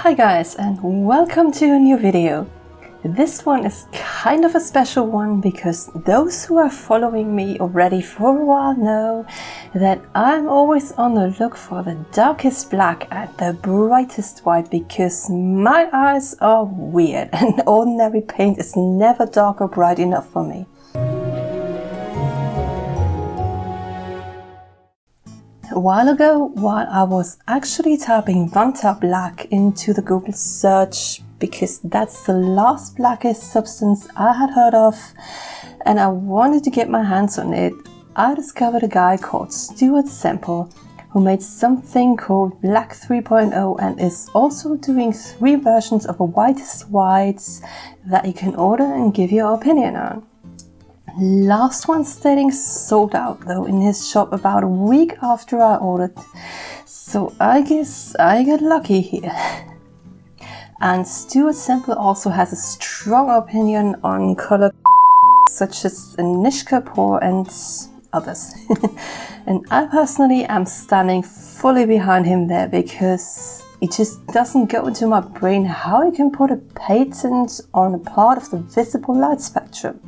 Hi guys, and welcome to a new video. This one is kind of a special one because those who are following me already for a while know that I'm always on the look for the darkest black and the brightest white because my eyes are weird and ordinary paint is never dark or bright enough for me. A while ago, while I was actually typing Vanta black into the Google search because that's the last blackest substance I had heard of and I wanted to get my hands on it, I discovered a guy called Stuart Semple who made something called Black 3.0 and is also doing 3 versions of a whitest whites that you can order and give your opinion on. Last one stating sold out though in his shop about a week after I ordered, so I guess I got lucky here. And Stuart Semple also has a strong opinion on color such as Niche Kapoor and others. And I personally am standing fully behind him there because it just doesn't go into my brain how you can put a patent on a part of the visible light spectrum.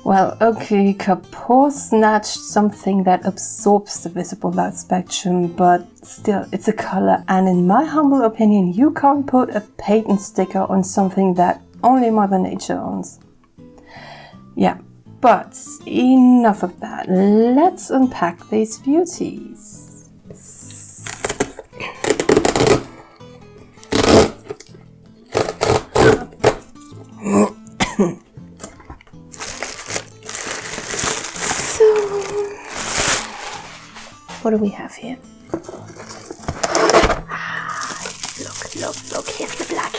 Well, okay, Kapoor snatched something that absorbs the visible light spectrum, but still, it's a color, and in my humble opinion, you can't put a patent sticker on something that only Mother Nature owns. Yeah, but enough of that. Let's unpack these beauties. What do we have here? Look, here's the black.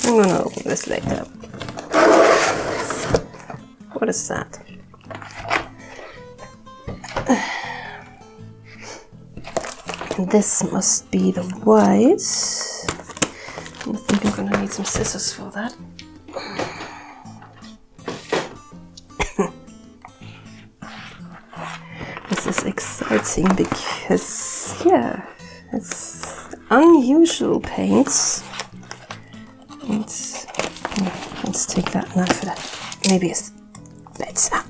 I'm gonna open this later. What is that? This must be the white. I think I'm gonna need some scissors for that. This is exciting because, yeah, it's unusual paints. And, let's take that knife for that. Maybe it's better.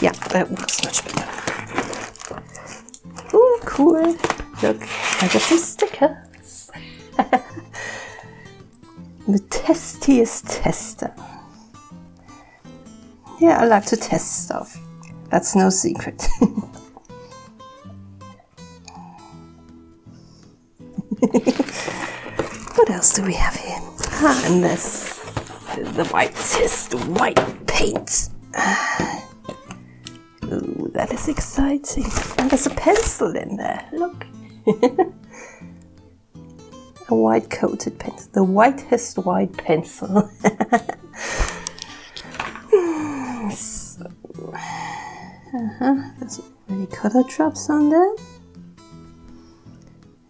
Yeah, that works much better. Oh, cool. Look, I got some stickers. The testiest tester. Yeah, I like to test stuff. That's no secret. What else do we have here? And there's the whitest white paint. Ooh, that is exciting. And there's a pencil in there, look. A white coated pencil, the whitest white pencil. There's already color drops on there.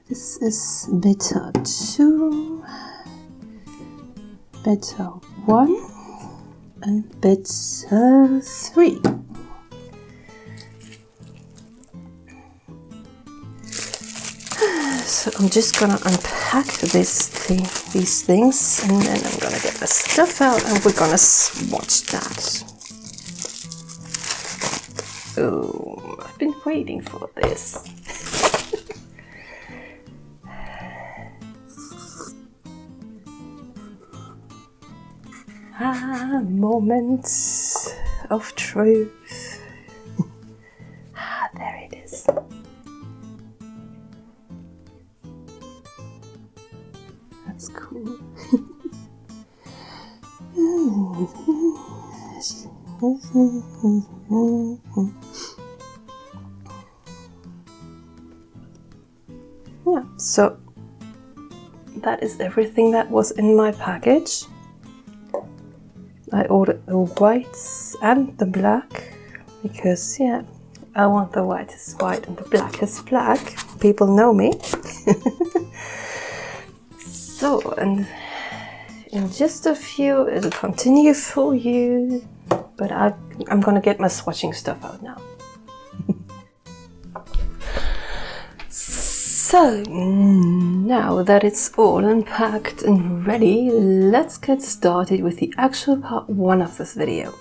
This is beta 2, beta 1, and beta 3. So I'm just gonna unpack these things, and then I'm gonna get the stuff out, and we're gonna swatch that. Oh, I've been waiting for this. Moments of truth. There it is. That's cool. Yeah, so that is everything that was in my package. I ordered the whites and the black because, yeah, I want the whitest white and the blackest black. People know me. So, and in just a few, it'll continue for you, but I'm gonna get my swatching stuff out now. So now that it's all unpacked and ready, let's get started with the actual part 1 of this video.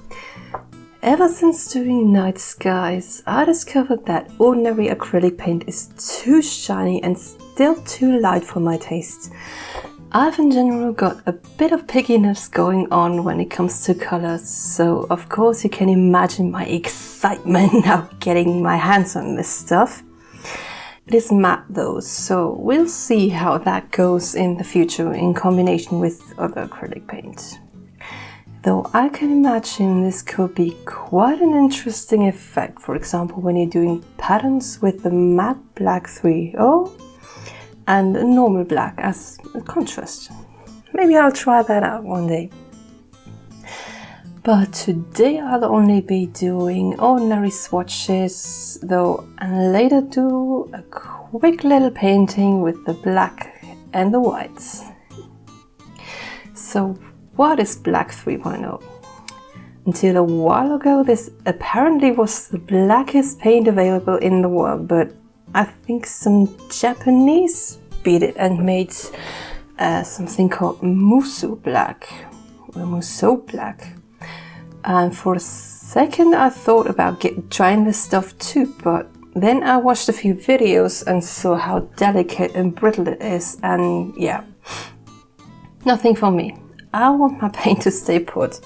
Ever since doing night skies, I discovered that ordinary acrylic paint is too shiny and still too light for my taste. I've in general got a bit of pickiness going on when it comes to colors, so of course you can imagine my excitement now getting my hands on this stuff. It is matte though, so we'll see how that goes in the future in combination with other acrylic paint. Though I can imagine this could be quite an interesting effect, for example when you're doing patterns with the matte black 3.0 and a normal black as a contrast. Maybe I'll try that out one day. But today I'll only be doing ordinary swatches though, and later do a quick little painting with the black and the whites. So what is black 3.0? Until a while ago this apparently was the blackest paint available in the world, but I think some Japanese beat it and made something called Musou black, or Musou black. And for a second I thought about trying this stuff too, but then I watched a few videos and saw how delicate and brittle it is, and yeah, nothing for me. I want my paint to stay put.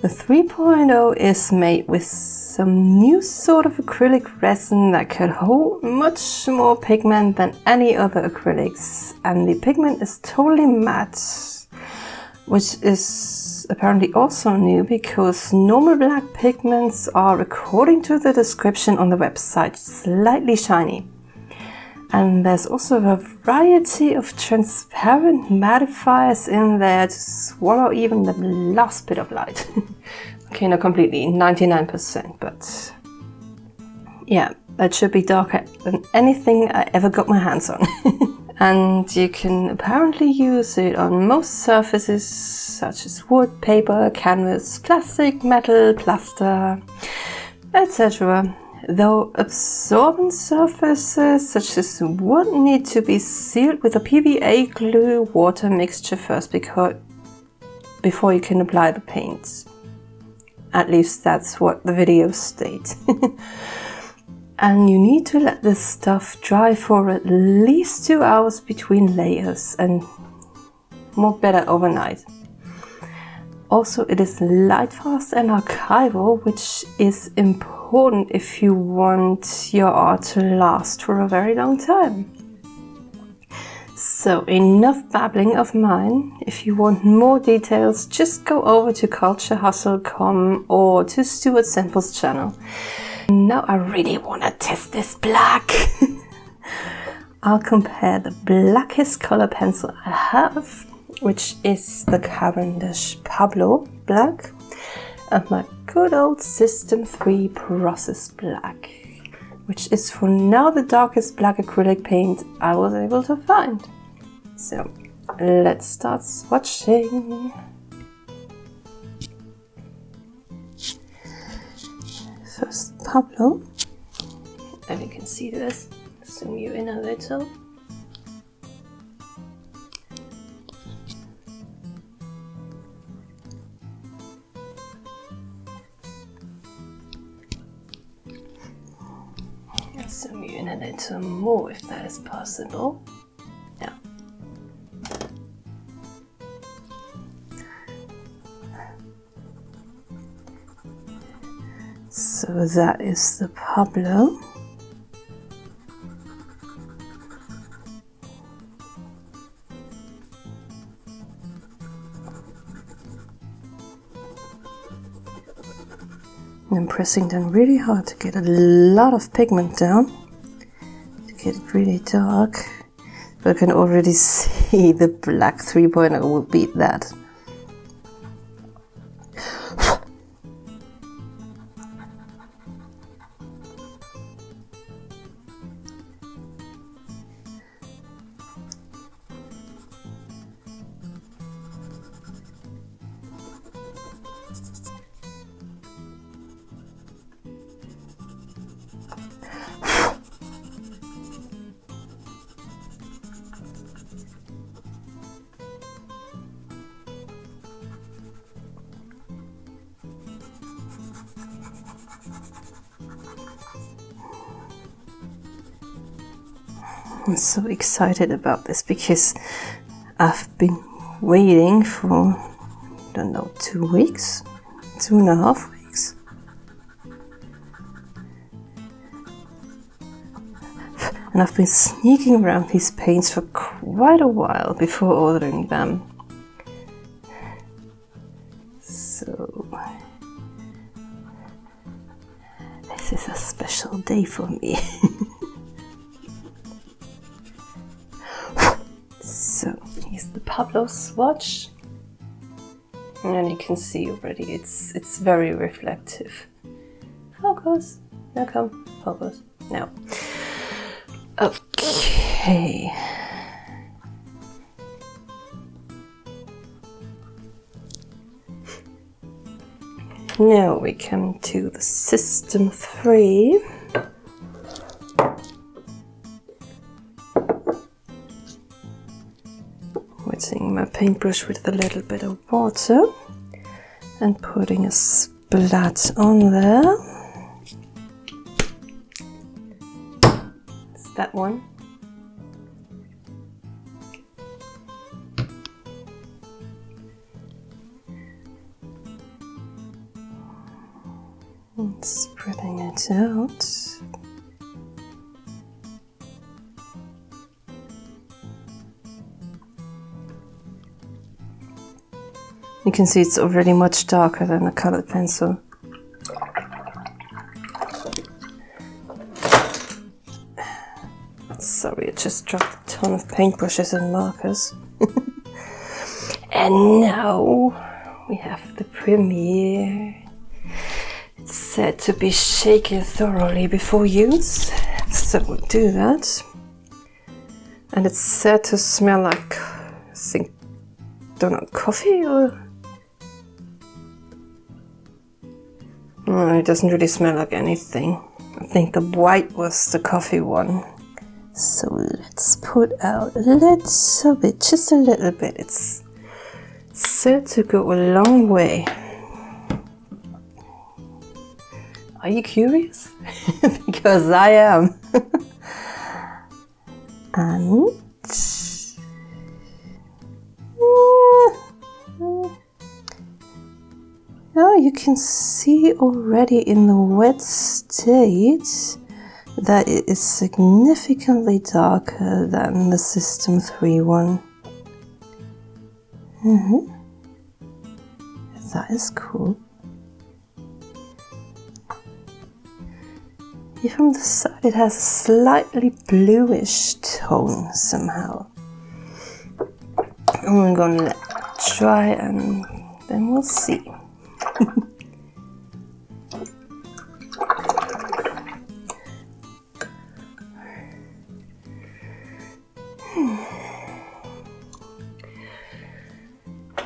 The 3.0 is made with some new sort of acrylic resin that can hold much more pigment than any other acrylics, and the pigment is totally matte, which is apparently also new because normal black pigments are, according to the description on the website, slightly shiny. And there's also a variety of transparent mattifiers in there to swallow even the last bit of light. Okay, not completely, 99%, but yeah, that should be darker than anything I ever got my hands on. And you can apparently use it on most surfaces such as wood, paper, canvas, plastic, metal, plaster, etc. Though absorbent surfaces such as wood need to be sealed with a PVA glue water mixture first before you can apply the paint. At least that's what the videos state. And you need to let this stuff dry for at least 2 hours between layers, and more better overnight. Also, it is light fast and archival, which is important if you want your art to last for a very long time. So enough babbling of mine. If you want more details, just go over to culturehustle.com or to Stuart Semple's channel. Now I really want to test this black. I'll compare the blackest color pencil I have, which is the Cavendish Pablo black, and my good old System 3 Process black, which is for now the darkest black acrylic paint I was able to find. So let's start swatching. First Pablo, and you can see this, zoom you in a little. Zoom you in a little more if that is possible. Yeah. So that is the Pablo. I'm pressing down really hard to get a lot of pigment down, to get it really dark, but I can already see the black 3.0 will beat that. I'm so excited about this because I've been waiting for, I don't know, 2 weeks, 2.5 weeks. And I've been sneaking around these paints for quite a while before ordering them. So this is a special day for me. So here's the Pablo swatch, and you can see already it's very reflective. Focus, now come, focus, now. Okay. Now we come to the System 3. Wetting my paintbrush with a little bit of water and putting a splat on there. It's that one. And spreading it out. You can see it's already much darker than a colored pencil. Sorry, I just dropped a ton of paintbrushes and markers. And now we have the premiere. It's said to be shaken thoroughly before use, so we'll do that. And it's said to smell like, I think, don't know, coffee or... Oh, it doesn't really smell like anything. I think the white was the coffee one. So let's put out a little bit, just a little bit. It's said to go a long way. Are you curious? Because I am. And now you can see already in the wet state that it is significantly darker than the System 3 one. That is cool. Here from the side it has a slightly bluish tone somehow. I'm gonna let it dry and then we'll see.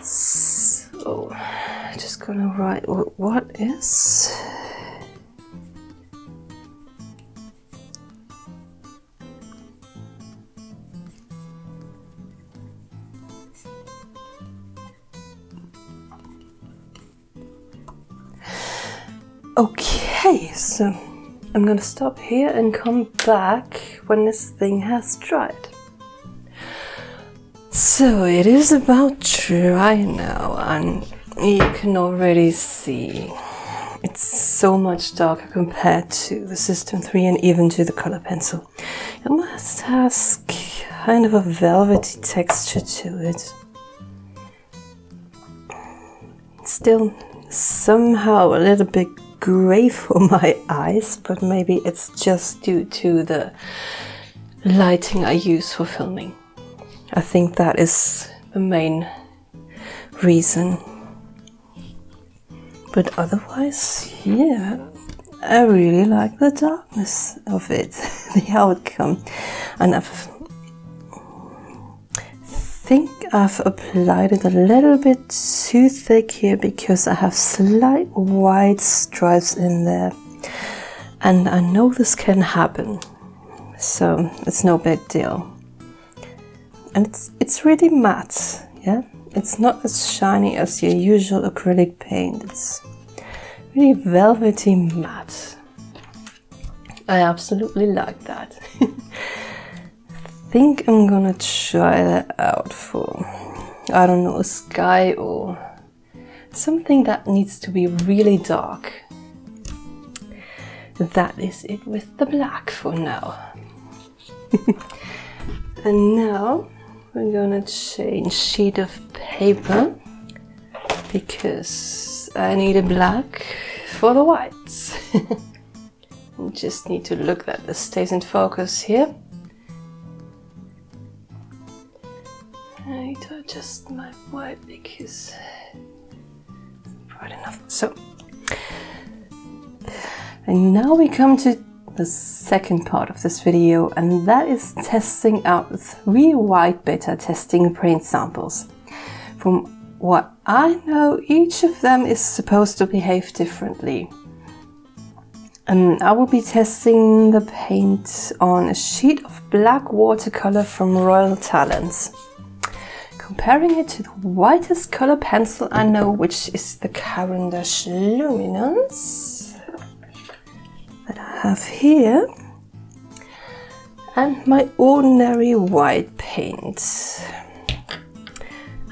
So, just gonna write what is. Okay, so I'm gonna stop here and come back when this thing has dried. So it is about dry now, and you can already see it's so much darker compared to the System 3 and even to the color pencil. It almost has kind of a velvety texture to it. It's still somehow a little bit grey for my eyes, but maybe it's just due to the lighting I use for filming. I think that is the main reason. But otherwise, yeah, I really like the darkness of it, the outcome. And I think I've applied it a little bit too thick here because I have slight white stripes in there. And I know this can happen, so it's no big deal. And it's really matte, yeah? It's not as shiny as your usual acrylic paint. It's really velvety matte. I absolutely like that. think I'm gonna try that out for, I don't know, a sky or something that needs to be really dark. That is it with the black for now. And now we're gonna change sheet of paper because I need a black for the whites. Just need to look that this stays in focus here. I need to adjust my white because bright enough. So, and now we come to the second part of this video, and that is testing out 3 white beta testing paint samples. From what I know, each of them is supposed to behave differently. And I will be testing the paint on a sheet of black watercolor from Royal Talents, comparing it to the whitest color pencil I know, which is the Cavendish Luminance that I have here, and my ordinary white paint.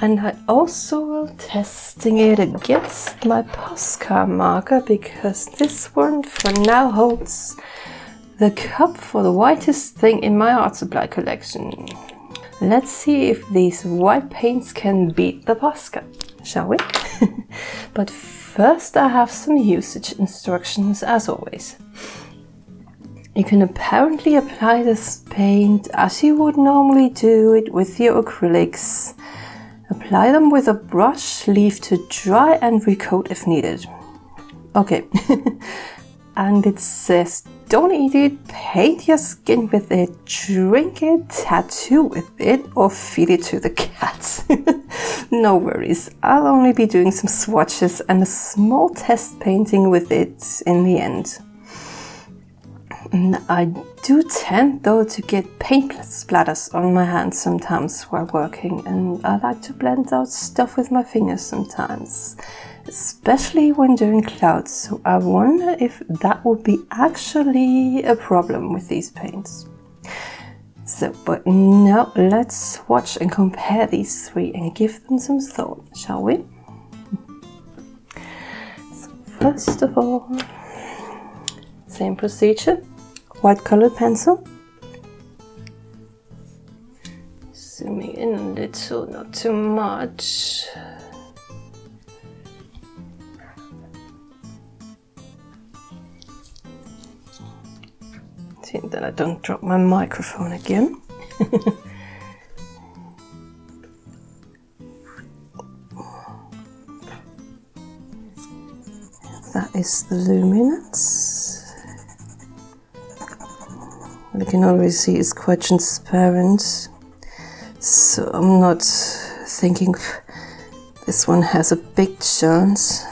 And I also will testing it against my Posca marker, because this one for now holds the cup for the whitest thing in my art supply collection. Let's see if these white paints can beat the Posca, shall we? But first I have some usage instructions as always. You can apparently apply this paint as you would normally do it with your acrylics. Apply them with a brush, leave to dry and recoat if needed. Okay. And it says, don't eat it, paint your skin with it, drink it, tattoo with it, or feed it to the cats. No worries, I'll only be doing some swatches and a small test painting with it in the end. And I do tend though to get paint splatters on my hands sometimes while working, and I like to blend out stuff with my fingers sometimes, especially when doing clouds, so I wonder if that would be actually a problem with these paints. So, but now let's swatch and compare these 3 and give them some thought, shall we? So first of all, same procedure. White colored pencil. Zooming in a little, not too much. See that I don't drop my microphone again. That is the luminance. You can already see it's quite transparent, so I'm not thinking this one has a big chance.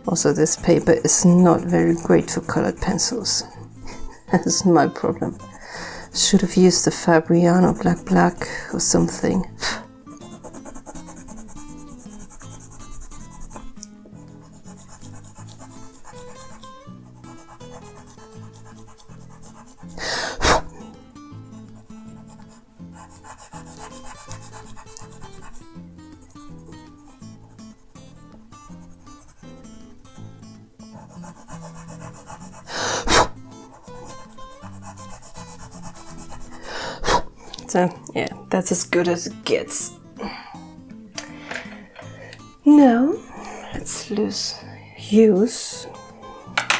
Also, this paper is not very great for colored pencils. That's my problem. Should have used the Fabriano black or something. So yeah, that's as good as it gets. Now let's use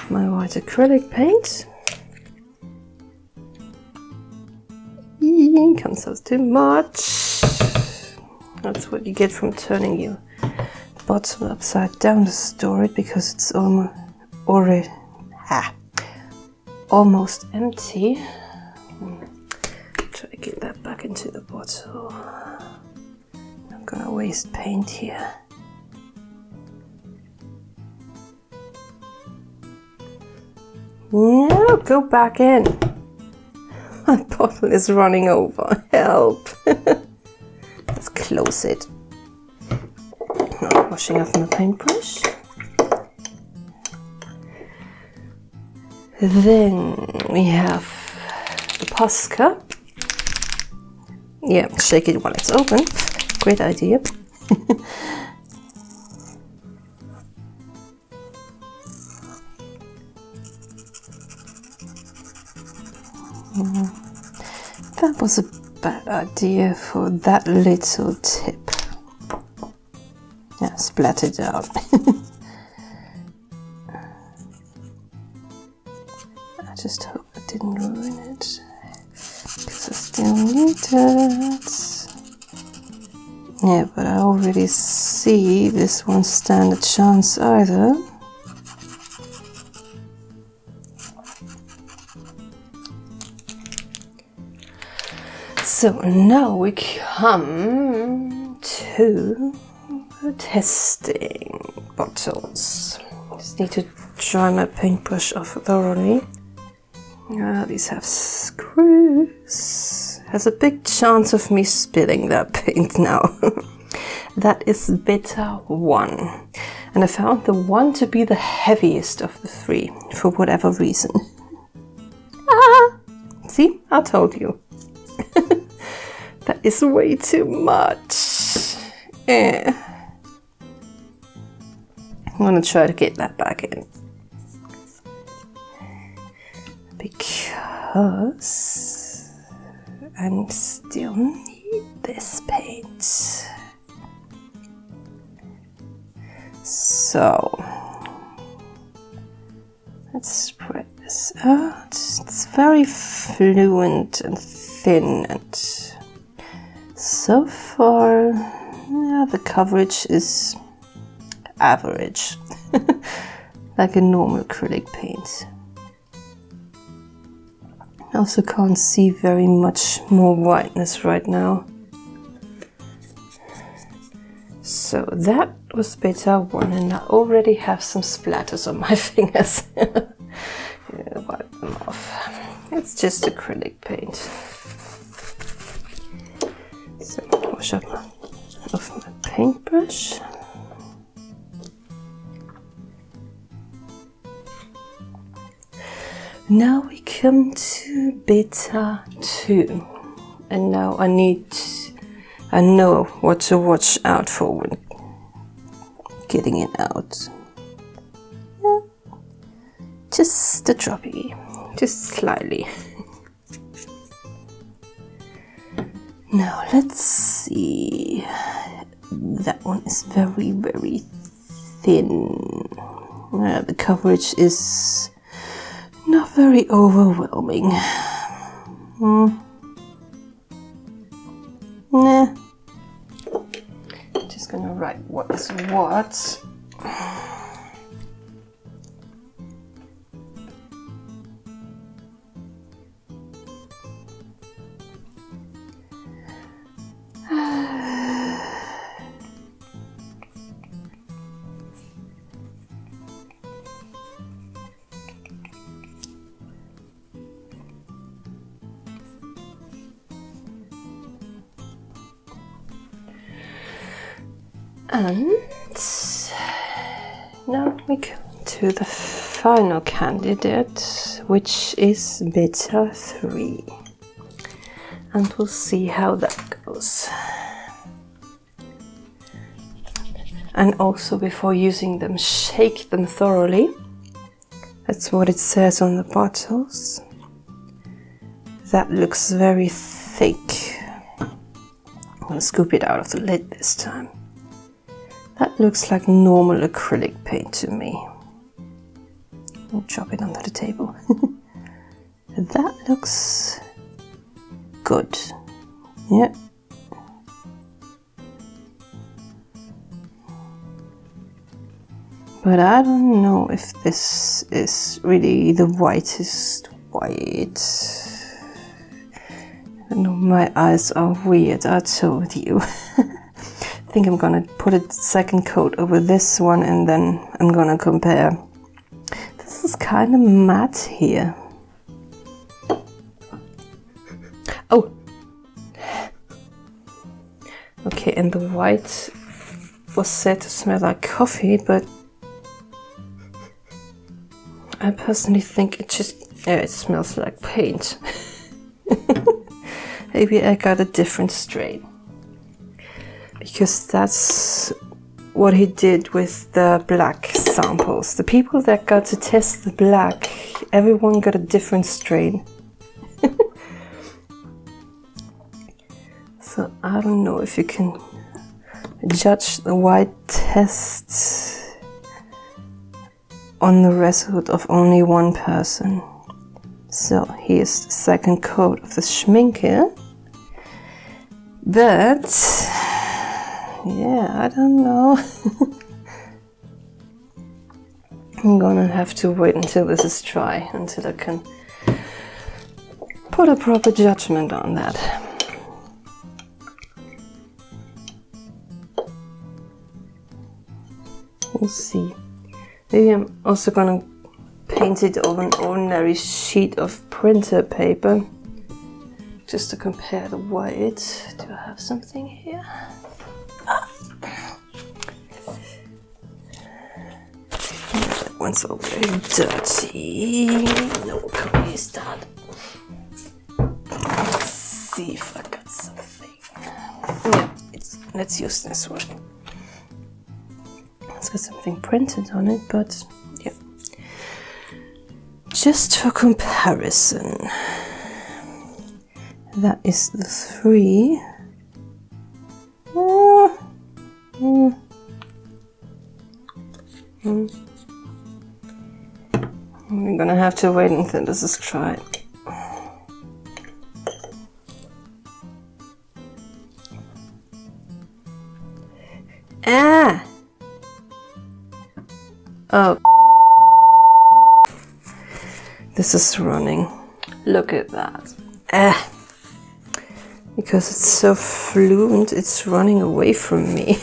my white acrylic paint. Comes out too much. That's what you get from turning your bottle upside down to store it, because it's almost empty. Try to get that back into the bottle. I'm gonna waste paint here. No, go back in. My bottle is running over. Help. Let's close it. Now, washing off my paintbrush. Then we have Posca. Yeah, shake it while it's open. Great idea. That was a bad idea for that little tip. Yeah, splat it out. I just hope I didn't ruin it, because I still need it. Yeah, but I already see this won't stand a chance either. So now we come to the testing bottles. Just need to dry my paintbrush off thoroughly. These have screws. Has a big chance of me spilling that paint now. That is Beta 1. And I found the 1 to be the heaviest of the 3, for whatever reason. See, I told you. That is way too much. I'm gonna try to get that back in. Because I still need this paint. So let's spread this out. It's very fluent and thin, and so far, yeah, the coverage is average, like a normal acrylic paint. I also can't see very much more whiteness right now. So that was Beta 1, and I already have some splatters on my fingers. Yeah, wipe them off. It's just acrylic paint. So wash up off my paintbrush. Now we come to Beta 2, and now I know what to watch out for when getting it out. Yeah. Just a droppy, just slightly. Now let's see. That one is very, very thin. The coverage is not very overwhelming. Nah. Just gonna write what is what. And now we come to the final candidate, which is Beta 3. And we'll see how that goes. And also, before using them, shake them thoroughly. That's what it says on the bottles. That looks very thick. I'm gonna scoop it out of the lid this time. That looks like normal acrylic paint to me. I'll drop it onto the table. That looks good. Yeah. But I don't know if this is really the whitest white. I know my eyes are weird, I told you. I think I'm gonna put a second coat over this one, and then I'm gonna compare. This is kind of matte here. Oh! Okay, and the white was said to smell like coffee, but I personally think it smells like paint. maybe I got a different strain. Because that's what he did with the black samples. The people that got to test the black, everyone got a different strain. So I don't know if you can judge the white test on the result of only one person. So here's the second coat of the Schminke. But yeah, I don't know. I'm gonna have to wait until this is dry, until I can put a proper judgment on that. We'll see. Maybe I'm also gonna paint it over an ordinary sheet of printer paper, just to compare the white. Do I have something here? That one's already dirty. No, we can use that. Let's see if I got something. Yeah, let's use this one. It's got something printed on it, but yeah. Just for comparison, that is the 3. We're gonna have to wait until this is dried. Ah! Oh, this is running. Look at that. Ah! Because it's so fluent, it's running away from me.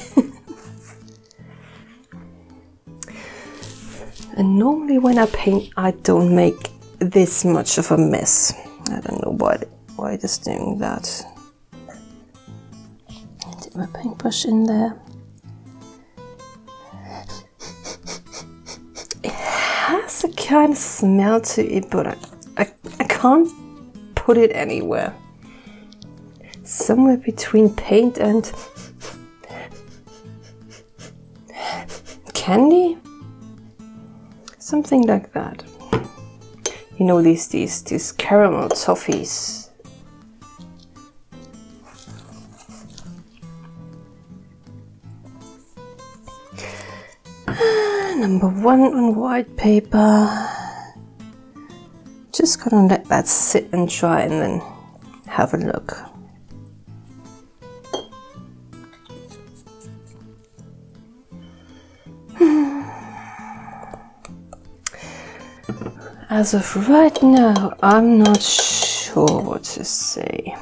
And normally when I paint, I don't make this much of a mess. I don't know why it is doing that. Dip my paintbrush in there. It has a kind of smell to it, but I can't put it anywhere. Somewhere between paint and candy? Something like that. You know, these caramel toffees. Number 1 on white paper. Just gonna let that sit and dry and then have a look. As of right now, I'm not sure what to say.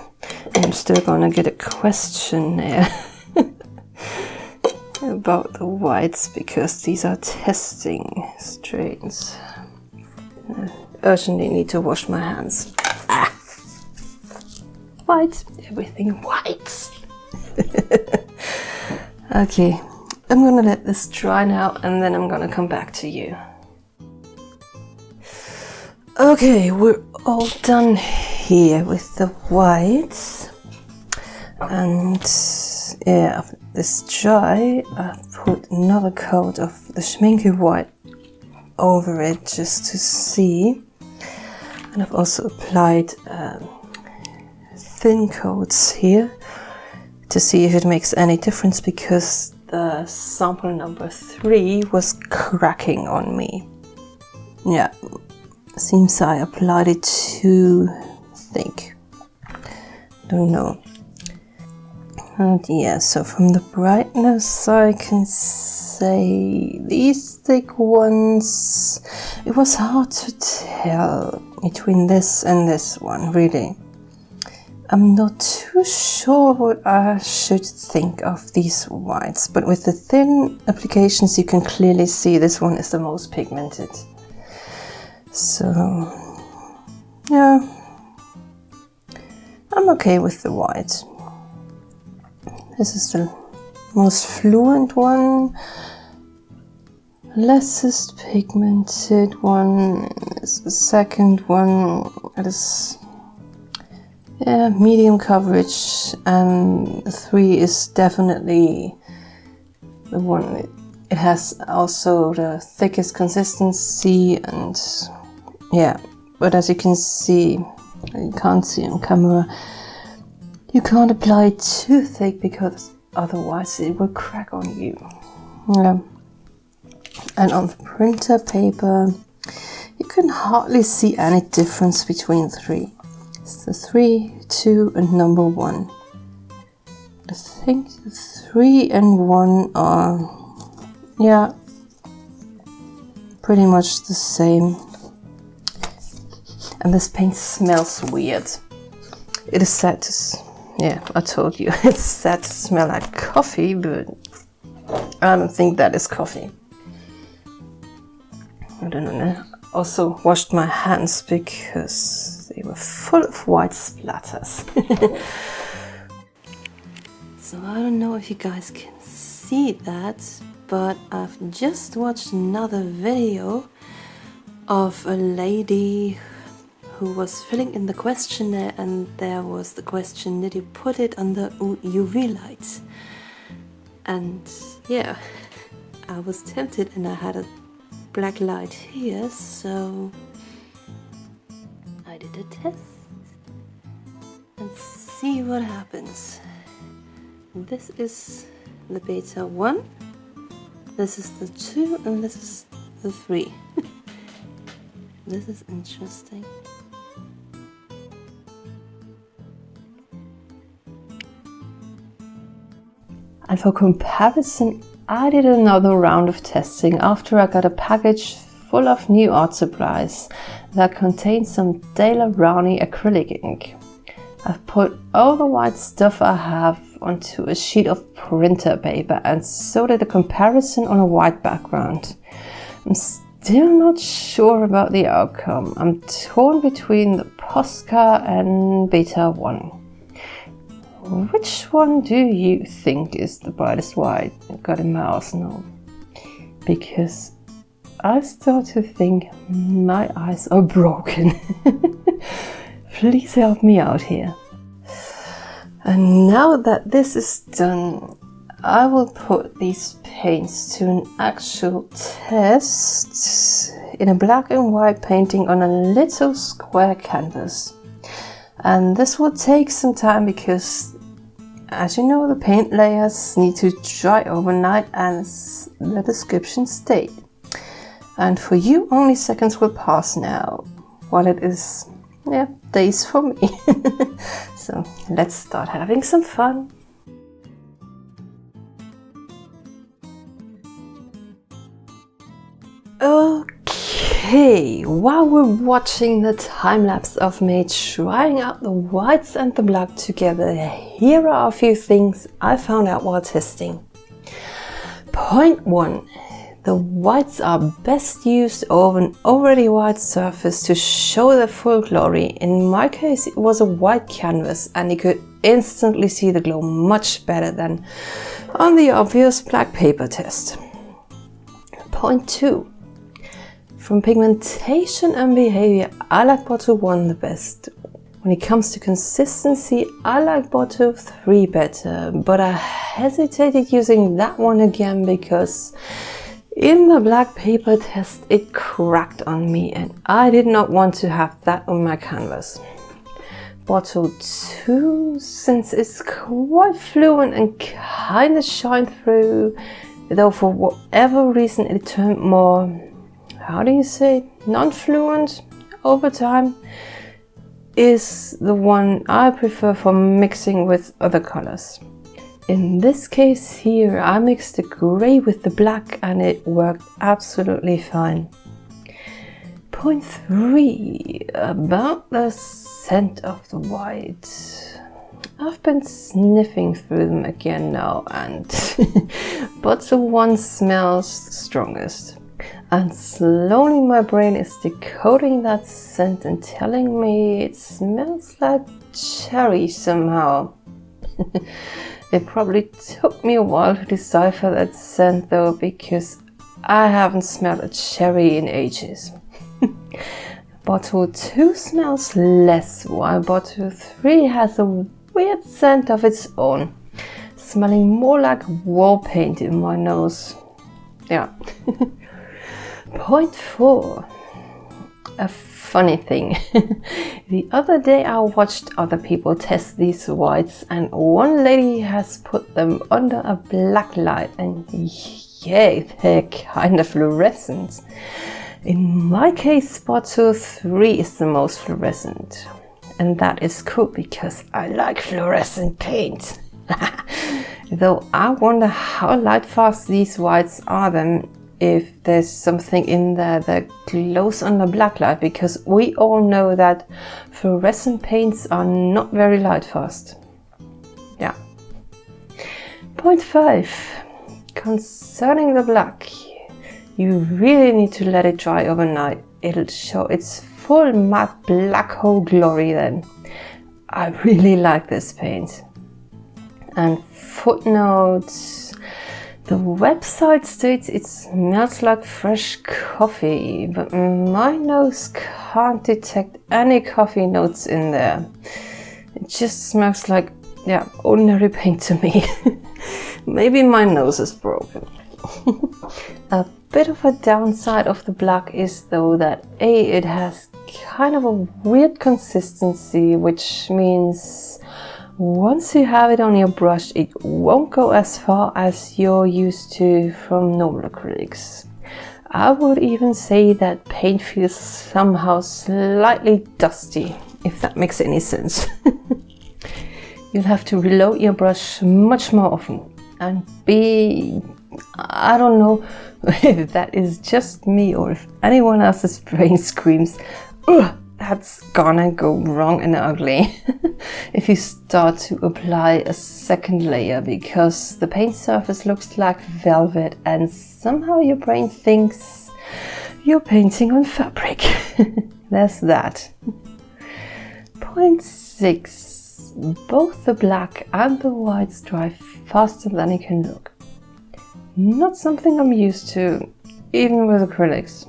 I'm still gonna get a questionnaire about the whites, because these are testing strains. I urgently need to wash my hands. Ah! White, everything white. Okay, I'm gonna let this dry now and then I'm gonna come back to you. Okay, we're all done here with the whites, and yeah, after this dry, I've put another coat of the Schminke white over it just to see, and I've also applied thin coats here to see if it makes any difference, because the sample number 3 was cracking on me. Yeah. Seems I applied it too thick. Don't know. And yeah, so from the brightness I can say these thick ones, it was hard to tell between this and this one, really. I'm not too sure what I should think of these whites, but with the thin applications you can clearly see this one is the most pigmented. So, yeah, I'm okay with the white. This is the most fluent one, lessest pigmented one. This is the second one. It is Yeah, medium coverage, and 3 is definitely the one. It has also the thickest consistency, and yeah, but as you can see, you can't see on camera, you can't apply it too thick because otherwise it will crack on you. Yeah. And on the printer paper, you can hardly see any difference between 3. It's the 3, 2 and number 1. I think the 3 and 1 are, yeah, pretty much the same. And this paint smells weird. It is said to, yeah, I told you, it's said to smell like coffee, but I don't think that is coffee. I don't know. Also washed my hands because they were full of white splatters. So I don't know if you guys can see that, but I've just watched another video of a lady who was filling in the questionnaire, and there was the question, did you put it under UV light? And yeah, I was tempted, and I had a black light here, so I did a test and see what happens. This is the beta 1, this is the 2, and this is the 3. This is interesting. And for comparison, I did another round of testing after I got a package full of new art supplies that contained some Daler Rowney acrylic ink. I've put all the white stuff I have onto a sheet of printer paper and so did a comparison on a white background. I'm still not sure about the outcome. I'm torn between the Posca and Beta 1. Which one do you think is the brightest white I've got in my arsenal? Because I start to think my eyes are broken. Please help me out here. And now that this is done, I will put these paints to an actual test in a black and white painting on a little square canvas. And this will take some time because, as you know, the paint layers need to dry overnight, as the description states. And for you, only seconds will pass now, while it is, yeah, days for me. So let's start having some fun. Okay, while we're watching the time lapse of me trying out the whites and the black together, here are a few things I found out while testing. Point 1. The whites are best used over an already white surface to show their full glory. In my case, it was a white canvas and you could instantly see the glow much better than on the obvious black paper test. Point 2. From pigmentation and behavior, I like bottle 1 the best. When it comes to consistency, I like bottle 3 better, but I hesitated using that one again because in the black paper test it cracked on me and I did not want to have that on my canvas. Bottle 2, since it's quite fluent and kinda shine through, though for whatever reason it turned more, how do you say, non-fluent over time, is the one I prefer for mixing with other colors. In this case here, I mixed the grey with the black and it worked absolutely fine. Point 3, about the scent of the white. I've been sniffing through them again now and bottle 1 smells the strongest. And slowly my brain is decoding that scent and telling me it smells like cherry somehow. It probably took me a while to decipher that scent though, because I haven't smelled a cherry in ages. Bottle 2 smells less, while bottle 3 has a weird scent of its own, smelling more like wall paint in my nose. Yeah. Point 4. A funny thing. The other day I watched other people test these whites, and one lady has put them under a black light, and yeah, they're kind of fluorescent. In my case, bottle 3 is the most fluorescent, and that is cool because I like fluorescent paint. Though I wonder how light fast these whites are then, if there's something in there that glows under black light, because we all know that fluorescent paints are not very light fast. Yeah. Point 5. Concerning the black, you really need to let it dry overnight. It'll show its full matte black hole glory then. I really like this paint. And footnotes. The website states it smells like fresh coffee, but my nose can't detect any coffee notes in there. It just smells like, yeah, ordinary paint to me. Maybe my nose is broken. A bit of a downside of the black is though that it has kind of a weird consistency, which means once you have it on your brush, it won't go as far as you're used to from normal acrylics. I would even say that paint feels somehow slightly dusty, if that makes any sense. You'll have to reload your brush much more often, and I don't know if that is just me or if anyone else's brain screams, "Ugh, that's gonna go wrong and ugly," if you start to apply a second layer, because the paint surface looks like velvet and somehow your brain thinks you're painting on fabric. There's that. Point 6. Both the black and the whites dry faster than it can look. Not something I'm used to, even with acrylics.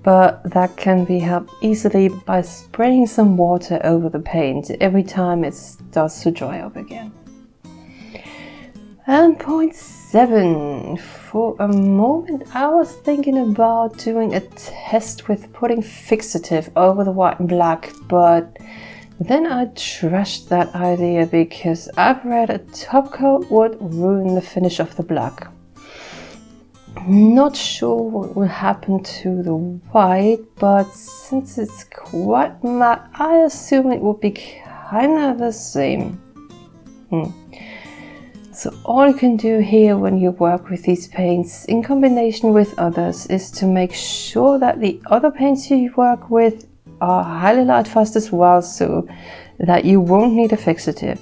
But that can be helped easily by spraying some water over the paint every time it starts to dry up again. And point 7. For a moment I was thinking about doing a test with putting fixative over the white and black, but then I trashed that idea because I've read a top coat would ruin the finish of the black. Not sure what will happen to the white, but since it's quite matte, I assume it would be kinda the same. So all you can do here when you work with these paints in combination with others is to make sure that the other paints you work with are highly light fast as well, so that you won't need a fixative.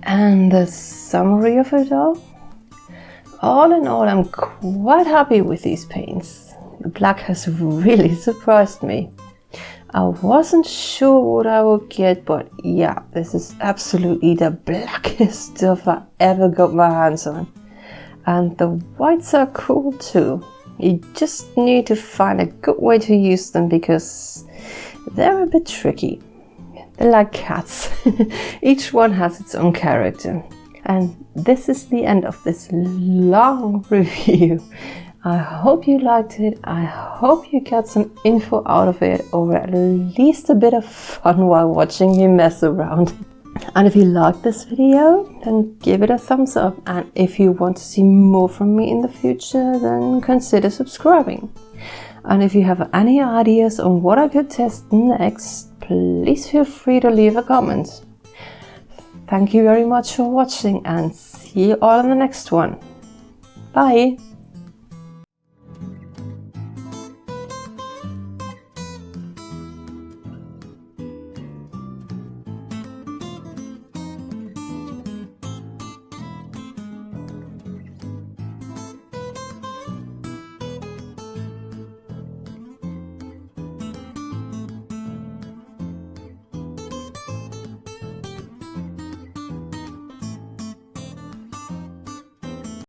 And the summary of it all in all, I'm quite happy with these paints. The black has really surprised me. I wasn't sure what I would get, but yeah, this is absolutely the blackest stuff I ever got my hands on. And the whites are cool too. You just need to find a good way to use them because they're a bit tricky. They're like cats. Each one has its own character. And this is the end of this long review. I hope you liked it. I hope you got some info out of it, or at least a bit of fun while watching me mess around. And if you liked this video, then give it a thumbs up. And if you want to see more from me in the future, then consider subscribing. And if you have any ideas on what I could test next, please feel free to leave a comment. Thank you very much for watching, and see you all in the next one. Bye!